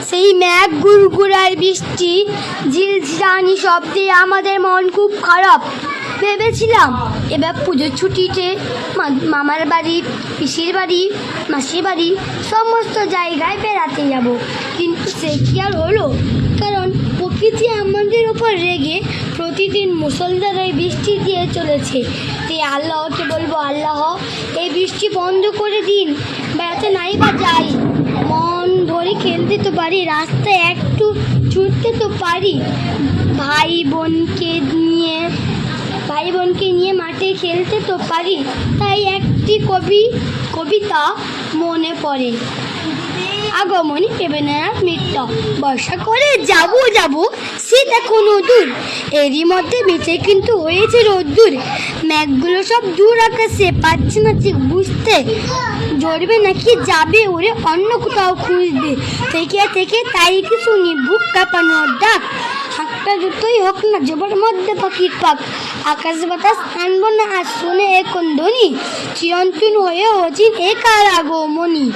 সেই মেঘ গুড়গুড়ার বৃষ্টি ঝিলঝিলানি শব্দে আমাদের মন খুব খারাপ। ভেবেছিলাম এবার পুজোর ছুটিতে মামার বাড়ি, পিসির বাড়ি, মাসির বাড়ি সমস্ত জায়গায় বেড়াতে যাব, কিন্তু সে কি আর হলো? কারণ প্রকৃতি আমাদের ওপর রেগে প্রতিদিন মুষলধারে বৃষ্টি দিয়ে চলেছে। তাই আল্লাহকে বলবো, আল্লাহ এই বৃষ্টি বন্ধ করে দিন, বেড়াতে নাই বা যাই, মন ধরে খেলতে তো পারি, রাস্তায় একটু ছুটতে তো পারি, ভাই বোনকে নিয়ে মাঠে খেলতে তো পারি। তাই একটি কবিতা মনে পড়ে, আগমনী পেবেনার মিত্র, বর্ষা করে যাবো শীত এখনো দূর, এরই মধ্যে বেঁচে কিন্তু হয়েছে রোদ্দুর। মেঘগুলো সব দূর আকাশে, পাচ্ছে না ঠিক বুঝতে, ঝরবে নাকি যাবে ওরে অন্য কোথাও খুঁজতে। থেকে তাই কি শুনি বুক কাঁপানোর ডাক, হাঁকটা যতই হোক না জবার মধ্যে পাখির পাক, আকাশ বাতাস আনবো না আর শুনে এখন ধ্বনি, চিরন্তন হয়ে অচিন এ কার আগমনী।